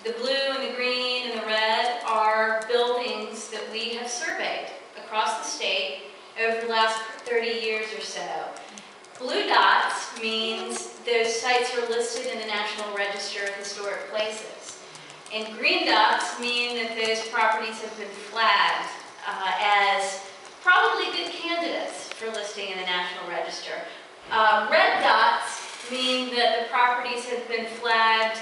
The blue and the green and the red are buildings that we have surveyed across the state over the last 30 years or so. Blue dots means those sites are listed in the National Register of Historic Places. And green dots mean that those properties have been flagged as probably good candidates for listing in the National Register. Red dots mean that the properties have been flagged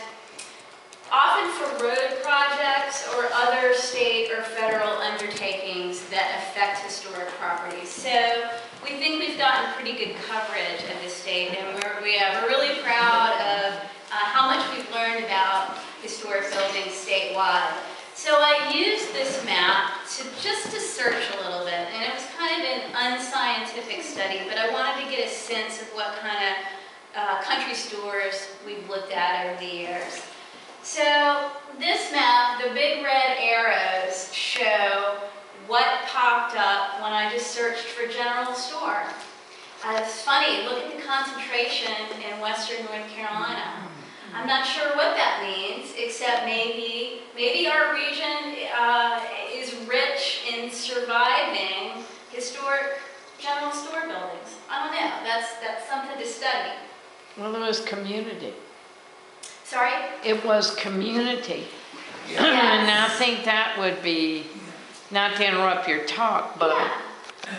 often for road projects or other state or federal undertakings that affect historic properties. So we think we've gotten pretty good coverage of the state, and we're really proud of how much we've learned about historic buildings statewide. So I used this map just to search a little bit, and it was kind of an unscientific study, but I wanted to get a sense of what kind of country stores we've looked at over the years. So this map, the big red arrows show what popped up when I just searched for general store. It's funny, look at the concentration in western North Carolina. I'm not sure what that means, except maybe our region is rich in surviving historic general store buildings. I don't know. That's something to study. Well, it was community. Sorry? It was community. Yes. And I think that would be, not to interrupt your talk, but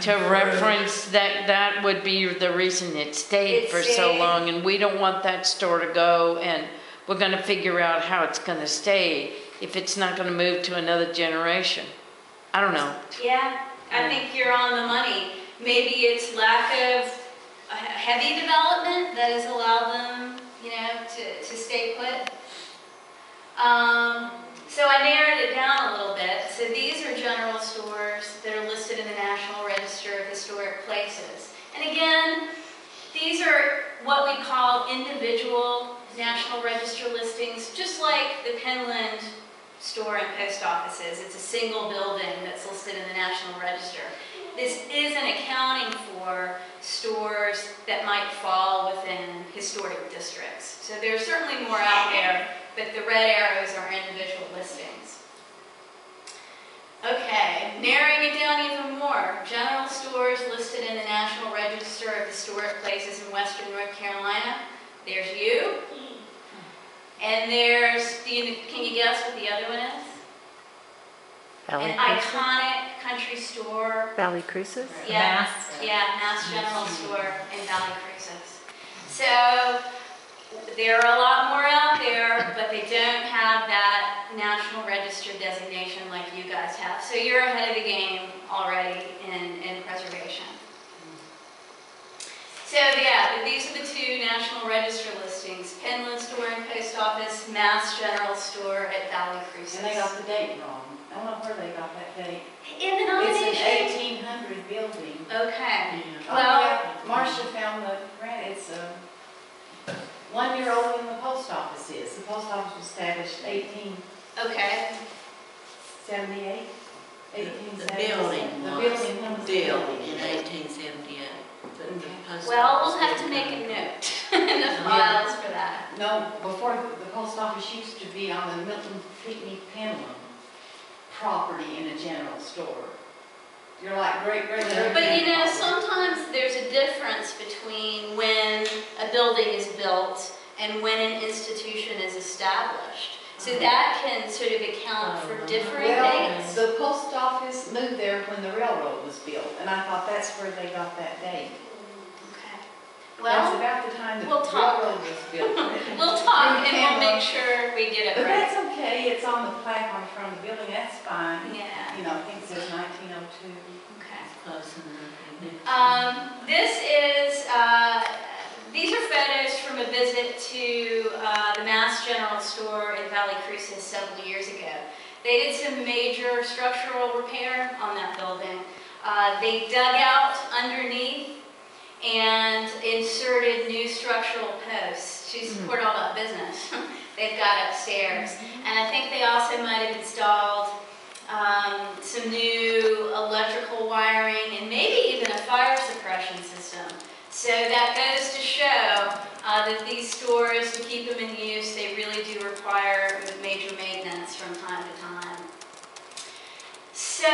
to reference that would be the reason it stayed for so long, and we don't want that store to go, and we're going to figure out how it's going to stay if it's not going to move to another generation. I don't know. Yeah, I think you're on the money. Maybe it's lack of heavy development that has allowed them, you know, to stay put. So I narrowed it down a little bit. So these are general stores that are listed in the National Register of Historic Places. And again, these are what we call individual National Register listings, just like the Penland store and post offices. It's a single building that's listed in the National Register. This isn't accounting for stores that might fall within historic districts. So there's certainly more out there, but the red arrows are individual listings. Okay, narrowing it down even more. General stores listed in the National Register of Historic Places in western North Carolina. There's you. And there's, can you guess what the other one is? Valley An Cruises? iconic country store. Valley Cruises? Yeah, Mass General Store in Valley Cruises. So there are a lot more out there, but they don't have that National Register designation like you guys have. So you're ahead of the game already in preservation. So yeah, these are the two National Register listings: Penland Store and Post Office, Mass General Store at Valley Cruises. And they got the date wrong. I don't know where they got that date. In the nomination? It's an 1800 building. Okay. Yeah. Well, yeah. Marcia found the grant. It's 1 year older than the post office is. The post office was established 1878. okay. 1877. The building The was building built in 1878. But the post Well, office we'll have to didn't make come. a note in the files for that. No, before the post office used to be on the Milton Pinckney Penland property in a general store. You're like great. But you know, sometimes there's a difference between when a building is built and when an institution is established. So that can sort of account for different dates. The post office moved there when the railroad was built, and I thought that's where they got that date. Okay. That's Well, about the time the we'll talk. railroad was built. we'll talk and we'll make sure we get it But right. that's okay, it's on the plaque on the front of the building, that's fine. Yeah. You know, I think it says 1902. Okay. Close enough. These are photos from a visit to the Mass General Store in Valley Cruises several years ago. They did some major structural repair on that building. They dug out underneath and inserted new structural posts to support all that business they've got upstairs. And I think they also might have installed some new electrical wiring and maybe even a fire suppression system. So that goes to show that these stores, to keep them in use, they really do require major maintenance from time to time. So,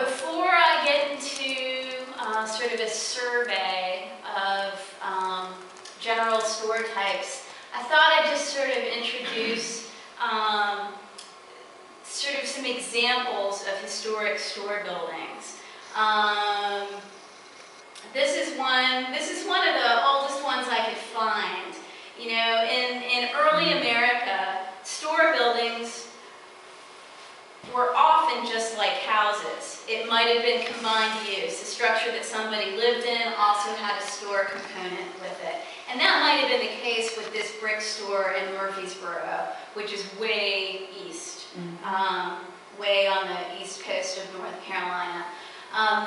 before I get into sort of a survey of general store types, I thought I'd just sort of introduce sort of some examples of historic store buildings. This is one of the oldest ones I could find. You know, in early America, store buildings were often just like houses. It might have been combined use. The structure that somebody lived in also had a store component with it. And that might have been the case with this brick store in Murfreesboro, which is way east, way on the east coast of North Carolina.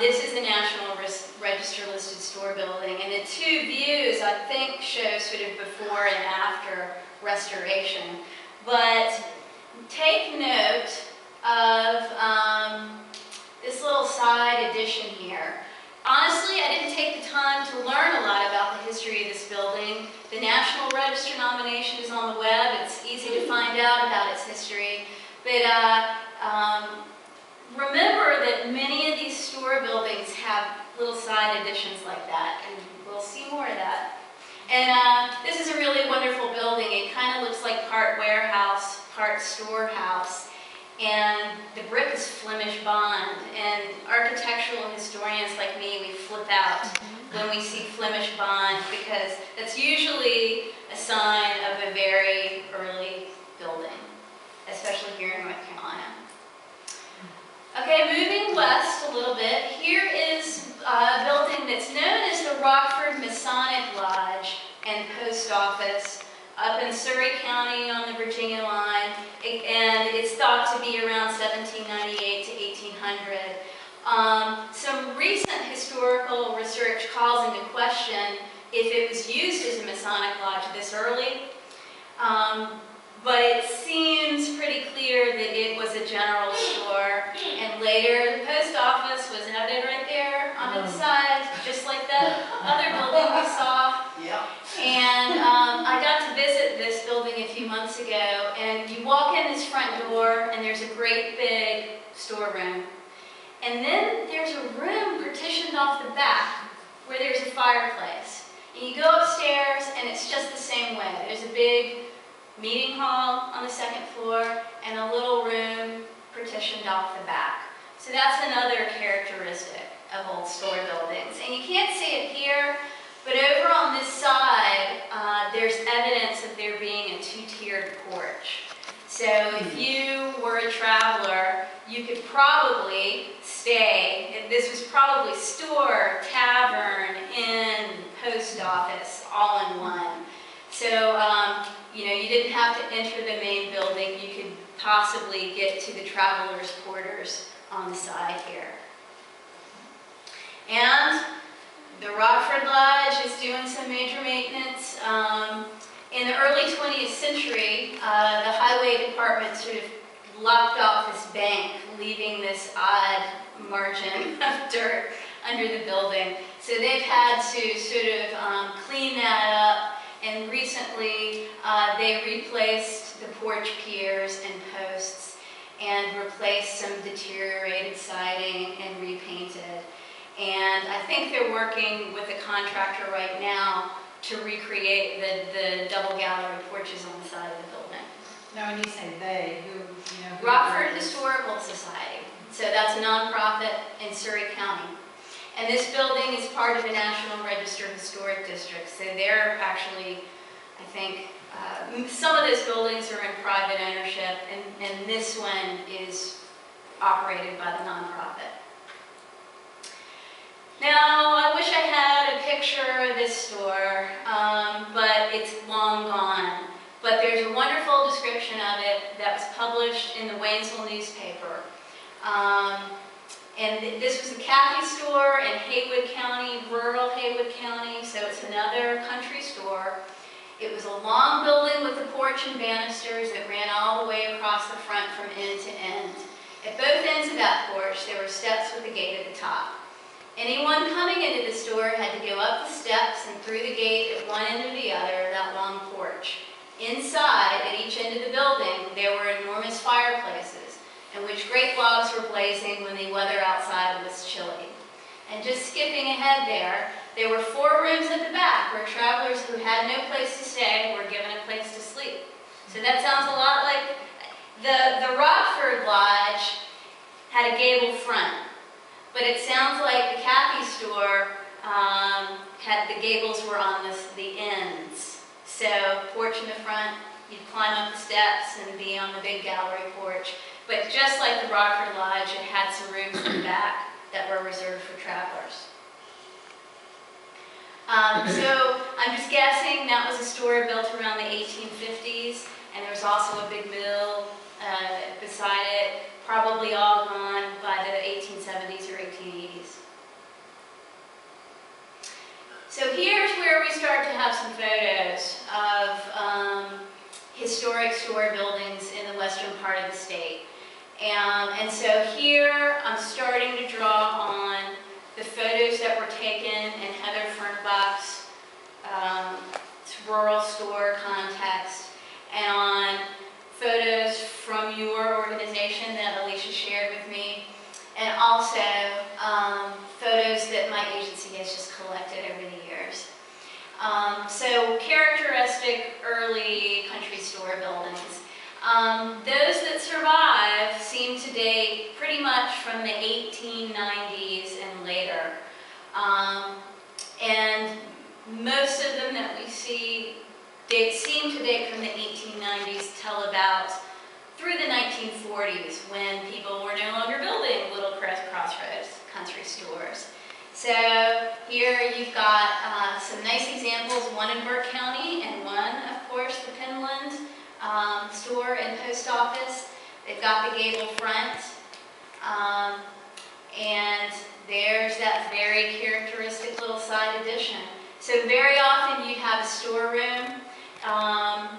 This is a National Register listed store building, and the two views, I think, show sort of before and after restoration. But take note of this little side addition here. Honestly, I didn't take the time to learn a lot about the history of this building. The National Register nomination is on the web. It's easy to find out about its history. But remember that many of these store buildings have little side additions like that, and we'll see more of that. And this is a really wonderful building. It kind of looks like part warehouse, part storehouse. And the brick is Flemish bond, and architectural historians like me, we flip out when we see Flemish bond, because that's usually a sign of a very early building, especially here in North Carolina. Okay, moving west a little bit, here is a building that's known as the Rockford Masonic Lodge and Post Office, up in Surry County on the Virginia line, and it's thought to be around 1798 to 1800. Some recent historical research calls into question if it was used as a Masonic lodge this early, but it seems pretty clear that it was a general store, and later the post office was added right there on the side, just like that other building we saw. Yep. And I got to visit this building a few months ago, and you walk in this front door, and there's a great big storeroom. And then there's a room partitioned off the back where there's a fireplace. And you go upstairs, and it's just the same way. There's a big meeting hall on the second floor, and a little room partitioned off the back. So that's another characteristic of old store buildings. And you can't see it here, but over on this side, there's evidence of there being a two-tiered porch. So if you were a traveler, you could probably stay, this was probably store, tavern, inn, post office, all in one. So, you know, you didn't have to enter the main building. You could possibly get to the traveler's quarters on the side here. And the Rockford Lodge is doing some major maintenance. In the early 20th century, the highway department sort of locked off this bank, leaving this odd margin of dirt under the building. So they've had to sort of clean that up, and recently they replaced the porch piers and posts and replaced some deteriorated siding and repainted. And I think they're working with a contractor right now to recreate the double gallery porches on the side of the building. Now, when you say they, who, you know? Rockford Historical Society. So that's a nonprofit in Surry County. And this building is part of the National Register of Historic Districts. So they're actually, I think, some of those buildings are in private ownership, and this one is operated by the nonprofit. Now, I wish I had a picture of this store, but it's long gone. But there's a wonderful description of it that was published in the Waynesville newspaper. And this was a Cathey store in Haywood County, rural Haywood County, so it's another country store. It was a long building with a porch and banisters that ran all the way across the front from end to end. At both ends of that porch, there were steps with a gate at the top. Anyone coming into the store had to go up the steps and through the gate at one end or the other, that long porch. Inside, at each end of the building, there were enormous fireplaces in which great logs were blazing when the weather outside was chilly. And just skipping ahead there were 4 rooms at the back where travelers who had no place to stay were given a place to sleep. So that sounds a lot like the Rockford Lodge had a gable front, but it sounds like the Cathey store the gables were on the ends. So porch in the front, you'd climb up the steps and be on the big gallery porch. But just like the Rockford Lodge, it had some rooms in the back that were reserved for travelers. So I'm just guessing that was a store built around the 1850s, and there was also a big mill beside it, probably all gone by the 1870s or 1880s. So here's where we start to have some photos of historic store buildings in the western part of the state. And so here I'm starting to draw on the photos that were taken in Heather Fernbach's rural store context, and on photos from your organization that Alicia shared with me, and also photos that my agency has just collected over the years. So characteristic early country store buildings. Those that survive seem to date pretty much from the 1890s and later. And most of them that we see seem to date from the 1890s till about through the 1940s, when people were no longer building little crossroads country stores. So here you've got some nice examples, one in Burke County and one, of course, the Penland store and post office. They've got the gable front, and there's that very characteristic little side addition. So very often you'd have a storeroom.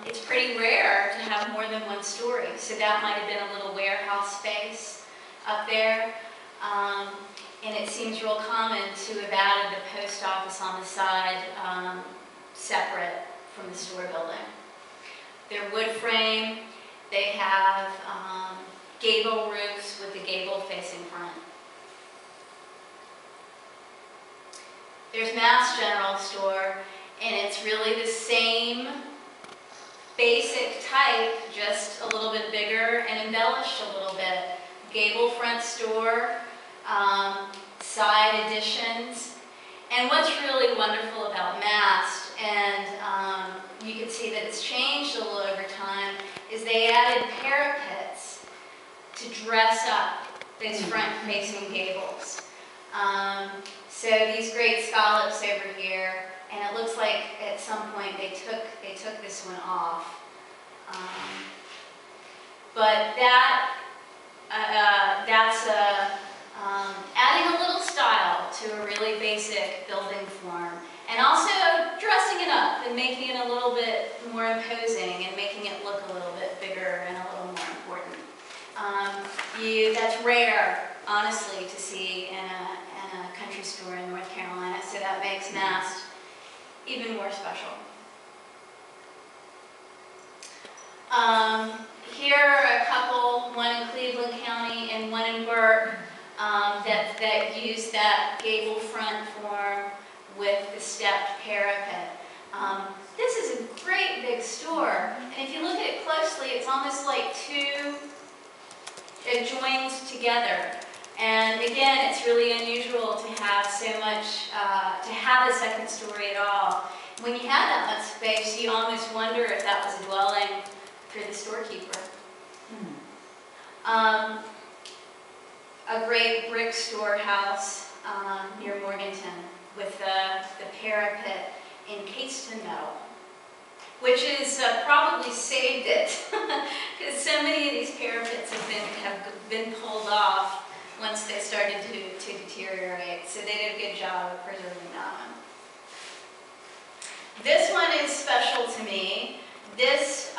It's pretty rare to have more than one story, so that might have been a little warehouse space up there. And it seems real common to have added the post office on the side, separate from the store building. They're wood frame. They have gable roofs with the gable facing front. There's Mass General Store, and it's really the same basic type, just a little bit bigger and embellished a little bit. Gable front store, side additions. And what's really wonderful about Mast, and you can see that it's changed a little over time, is they added parapets to dress up those front-facing gables. So these great scallops over here, and it looks like at some point they took this one off. But that's adding a little style to a really basic building form, and also dressing it up and making it a little bit more imposing and making it look a little bit bigger and a little more important. That's rare, honestly, to see in a country store in North Carolina, so that makes Mast even more special. Here are a couple, one in Cleveland County and one in Burke, that use that gable front form with the stepped parapet. This is a great big store, and if you look at it closely, it's almost like it joins together. And again, it's really unusual to have so much, to have a second story at all. When you have that much space, you almost wonder if that was a dwelling for the storekeeper. A great brick storehouse near Morganton with the parapet encased in metal, which is probably saved it, because so many of these parapets have been pulled off once they started to deteriorate. So they did a good job of preserving that one. This one is special to me. This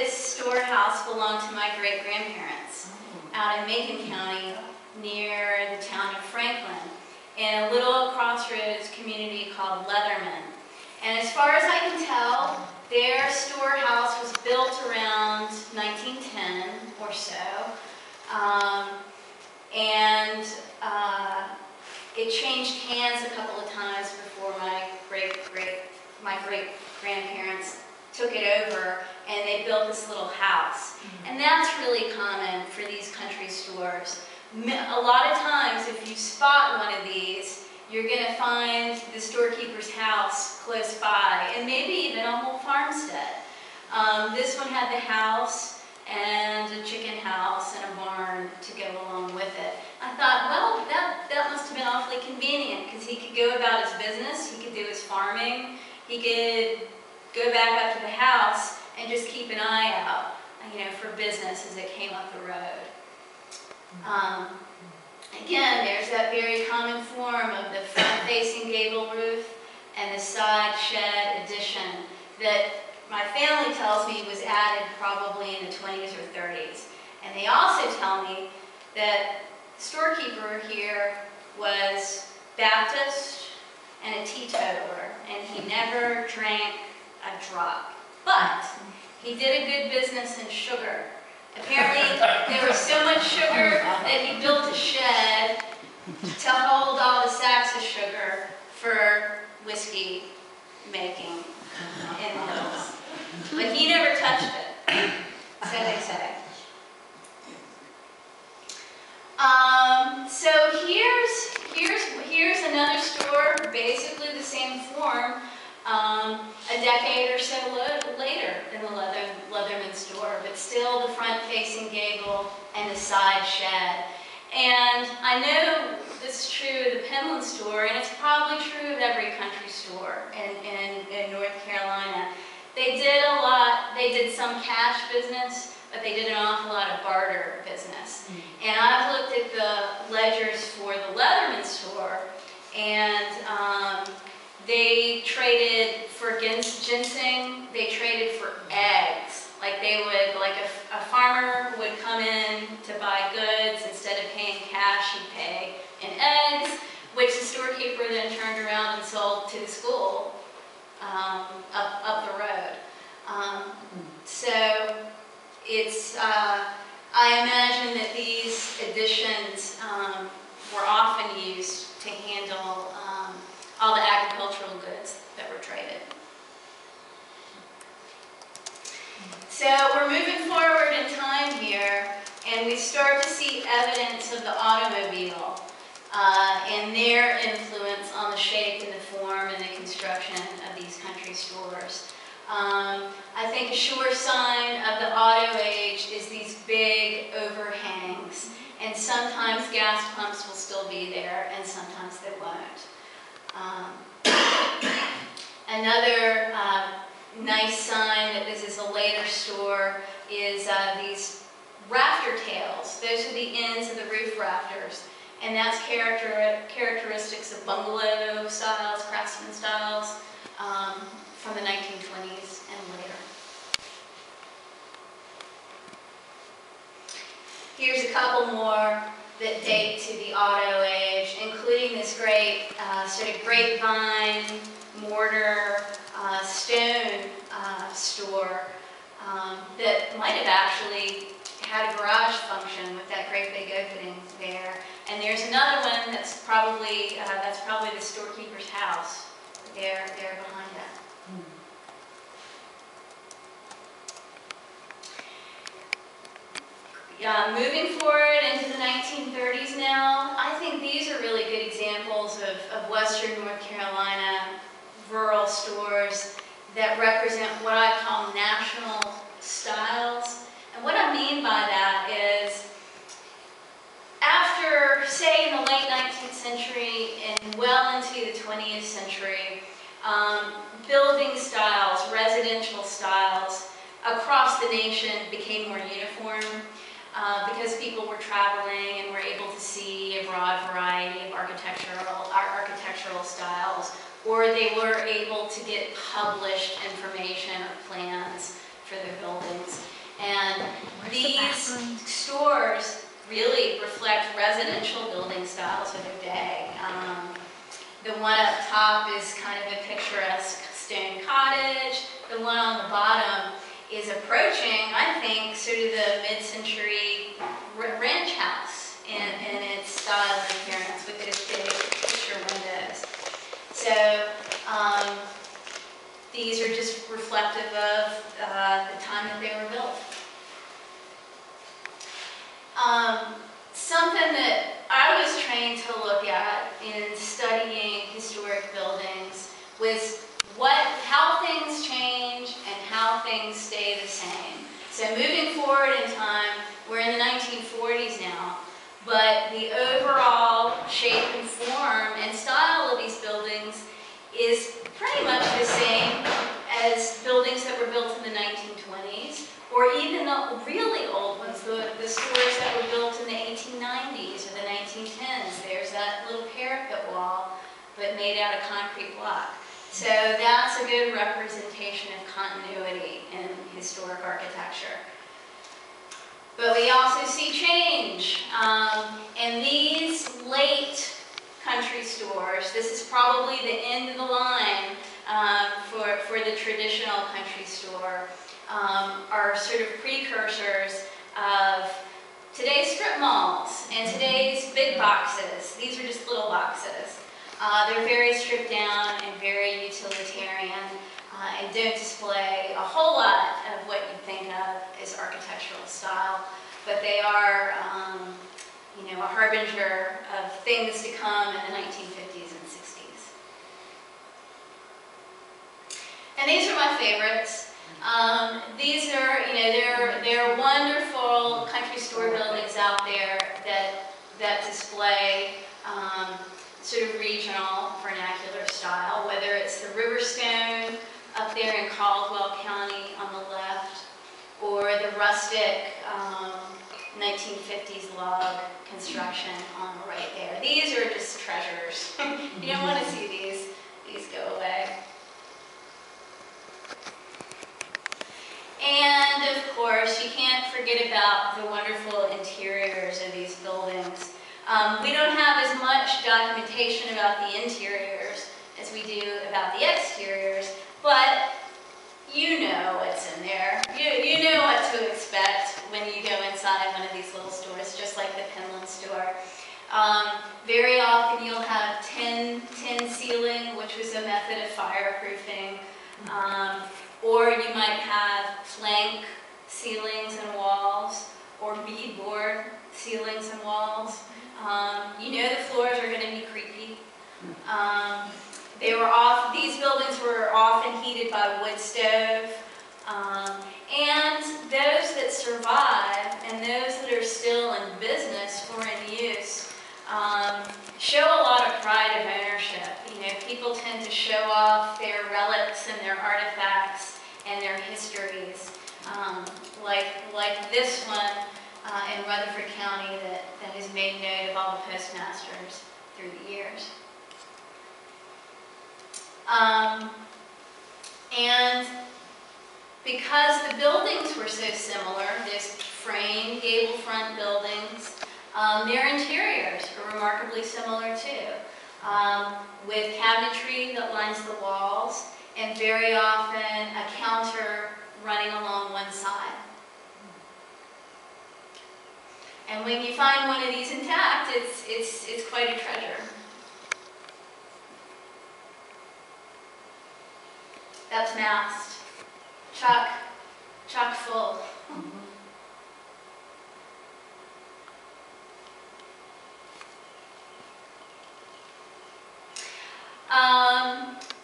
storehouse belonged to my great-grandparents out in Macon County near the town of Franklin. in a little crossroads community called Leatherman. And as far as I can tell, their storehouse was built around 1910 or so. And it changed hands a couple of times before my great-grandparents took it over, and they built this little house. And that's really common for these country stores. A lot of times, if you spot one of these, you're going to find the storekeeper's house close by, and maybe even a whole farmstead. This one had the house and a chicken house and a barn to go along with it. I thought, well, that must have been awfully convenient, because he could go about his business, he could do his farming, he could go back up to the house and just keep an eye out, for business as it came up the road. Again, there's that very common form of the front-facing gable roof and the side shed addition that my family tells me was added probably in the 20s or 30s. And they also tell me that the storekeeper here was Baptist and a teetotaler, and he never drank a drop. But he did a good business in sugar. Apparently, there was so much sugar that he built a shed to hold all the sacks of sugar for whiskey making in the hills. But he never touched it, so they say. So here's another store, basically the same form, a decade or so later than the Leatherman store, but still the front-facing gable and the side shed. And I know this is true of the Penland store, and it's probably true of every country store in North Carolina. They did some cash business, but they did an awful lot of barter business. And I've looked at the ledgers for the Leatherman store, and they traded for ginseng, they traded for eggs. Like a farmer would come in to buy goods, instead of paying cash, he'd pay in eggs, which the storekeeper then turned around and sold to the school up the road. So it's, I imagine that these additions were often used to handle all the agricultural goods that were traded. So we're moving forward in time here, and we start to see evidence of the automobile and their influence on the shape and the form and the construction of these country stores. I think a sure sign of the auto age is these big overhangs, and sometimes gas pumps will still be there, and sometimes they won't. Another nice sign that this is a later store is these rafter tails. Those are the ends of the roof rafters, and that's characteristics of bungalow styles, craftsman styles from the 1920s and later. Here's a couple more that date to the auto age, including this great sort of grapevine, mortar, stone store that might have actually had a garage function with that great big opening there. And there's another one that's probably the storekeeper's house there behind that. Moving forward into the 1930s now, I think these are really good examples of Western North Carolina rural stores that represent what I call national styles. And what I mean by that is, after, say, in the late 19th century and well into the 20th century, building styles, residential styles across the nation became more uniform. Because people were traveling and were able to see a broad variety of architectural styles, or they were able to get published information or plans for their buildings. And these stores really reflect residential building styles of their day. The one up top is kind of a picturesque stone cottage. The one on the bottom is approaching, I think, sort of the mid-century ranch house in its style and appearance with its big picture windows. So these are just reflective of the time that they were built. Something that I was trained to look at in studying historic buildings was how things change and how things stay the same. So moving forward in time, we're in the 1940s now, but the overall shape and form and style of these buildings is pretty much the same as buildings that were built in the 1920s, or even the really old ones, the stores that were built in the 1890s or the 1910s. There's that little parapet wall, but made out of concrete block. So that's a good representation of continuity in historic architecture. But we also see change. And these late country stores, this is probably the end of the line for the traditional country store, are sort of precursors of today's strip malls and today's big boxes. These are just little boxes. They're very stripped down and very utilitarian and don't display a whole lot of what you think of as architectural style, but they are a harbinger of things to come in the 1950s and 60s. And these are my favorites. These are, there are wonderful country store buildings out there that display sort of regional vernacular style, whether it's the Riverstone up there in Caldwell County on the left, or the rustic 1950s log construction on the right there. These are just treasures. You don't want to see these go away. And of course, you can't forget about the wonderful interiors of these buildings. We don't have as much documentation about the interiors as we do about the exteriors, but you know what's in there. You know what to expect when you go inside one of these little stores, just like the Penland store. Very often you'll have tin ceiling, which was a method of fireproofing, or you might have plank ceilings and walls, or beadboard ceilings and walls. The floors are going to be creaky. These buildings were often heated by wood stove, and those that survive and those that are still in business or in use show a lot of pride of ownership. People tend to show off their relics and their artifacts and their histories, like this one in Rutherford County that has made note of all the postmasters through the years. And because the buildings were so similar, these frame gable front buildings, their interiors are remarkably similar too, with cabinetry that lines the walls and very often a counter running along one side. And when you find one of these intact, it's quite a treasure. That's masked, chock full.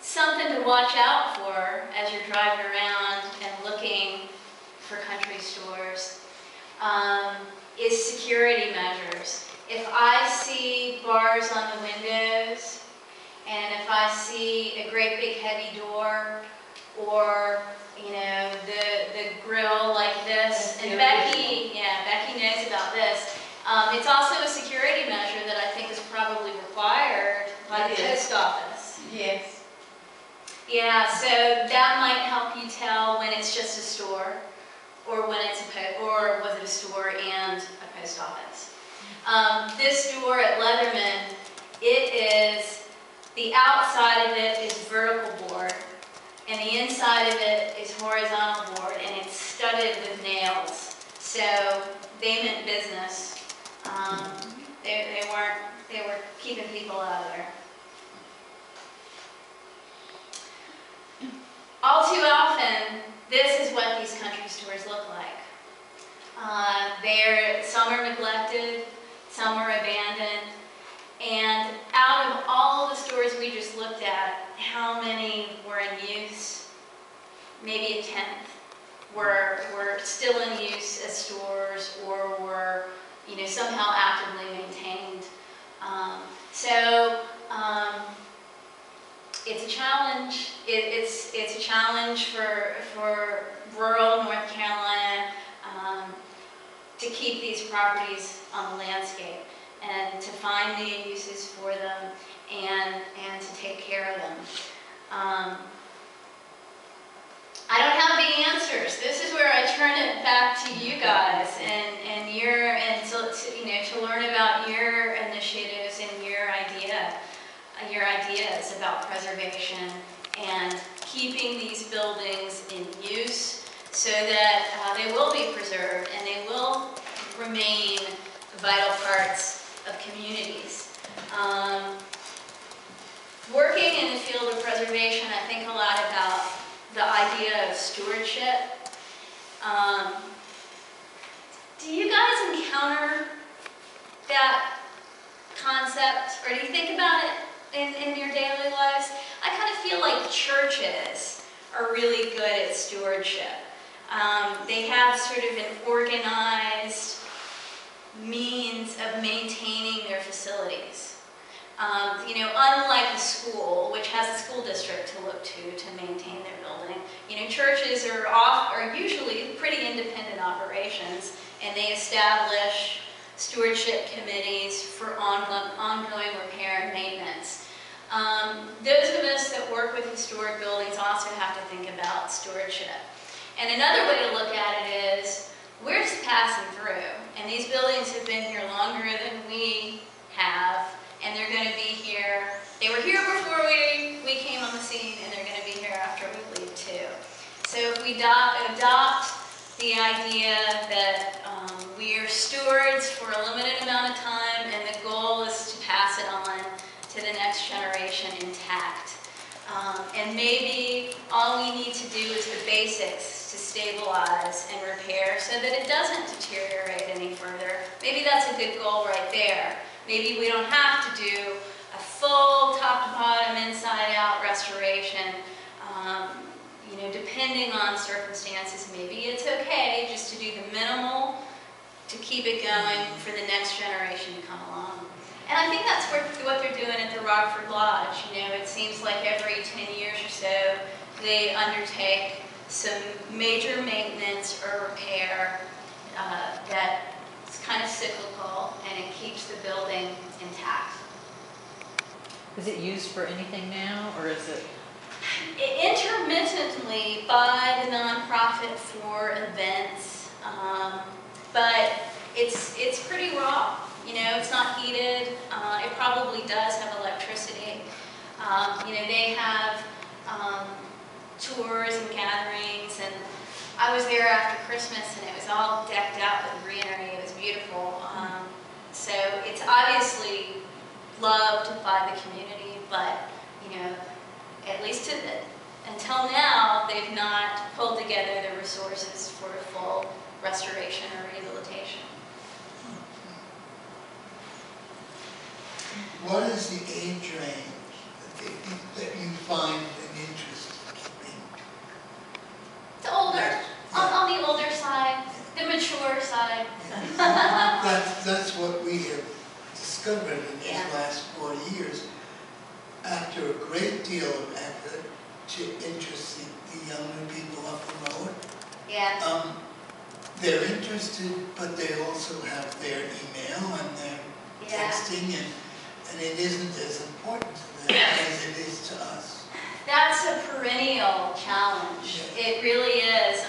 Something to watch out for as you're driving around and looking for country stores is security measures. If I see bars on the windows, and if I see a great big heavy door, or the grill like this, and Becky knows about this. It's also a security measure that I think is probably required by the post office. Yes. Yeah, so that might help you tell when it's just a store, or when it's or was it a store and a post office. This door at Leatherman, the outside of it is vertical board, and the inside of it is horizontal board, and it's studded with nails. So they meant business. They were keeping people out of there. All too often, this is what these country stores look like. Some are neglected, some are abandoned, and out of all the stores we just looked at, how many were in use? Maybe a tenth were still in use as stores or were, somehow actively maintained. It's a challenge. It's a challenge for rural North Carolina to keep these properties on the landscape and to find new uses for them and to take care of them. I don't have the answers. This is where I turn it back to you guys to learn about your initiatives and your ideas about preservation and keeping these buildings in use so that they will be preserved and they will remain vital parts of communities. Working in the field of preservation, I think a lot about the idea of stewardship. Do you guys encounter that concept, or do you think about it in your daily lives? I kind of feel like churches are really good at stewardship. They have sort of an organized means of maintaining their facilities. Unlike a school, which has a school district to look to maintain their building, churches are usually pretty independent operations, and they establish stewardship committees for ongoing repair and maintenance. Those of us that work with historic buildings also have to think about stewardship. And another way to look at it is, we're just passing through, and these buildings have been here longer than we have, and they're going to be here. They were here before we came on the scene, and they're going to be here after we leave too. So if we adopt the idea that we are stewards for a limited amount of time, and the goal is to pass it on to the next generation intact. And maybe all we need to do is the basics to stabilize and repair so that it doesn't deteriorate any further. Maybe that's a good goal right there. Maybe we don't have to do a full top-to-bottom, inside-out restoration. Depending on circumstances, maybe it's okay just to do the minimal to keep it going for the next generation to come along. And I think that's what they're doing at the Rockford Lodge. It seems like every 10 years or so, they undertake some major maintenance or repair that's kind of cyclical, and it keeps the building intact. Is it used for anything now, or is it? Intermittently by the nonprofit for events, but it's pretty raw. It's not heated. It probably does have electricity. They have tours and gatherings, and I was there after Christmas, and it was all decked out with greenery. It was beautiful. So it's obviously loved by the community, but at least until now, they've not pulled together the resources for a full restoration or rehabilitation. What is the age range that you find an interest in? It's older, on the older side, the mature side. That's what we have discovered in these last 4 years. After a great deal of effort to interest the younger people up the road, they're interested, but they also have their email and their texting, and it isn't as important to them as it is to us. That's a perennial challenge. It really is.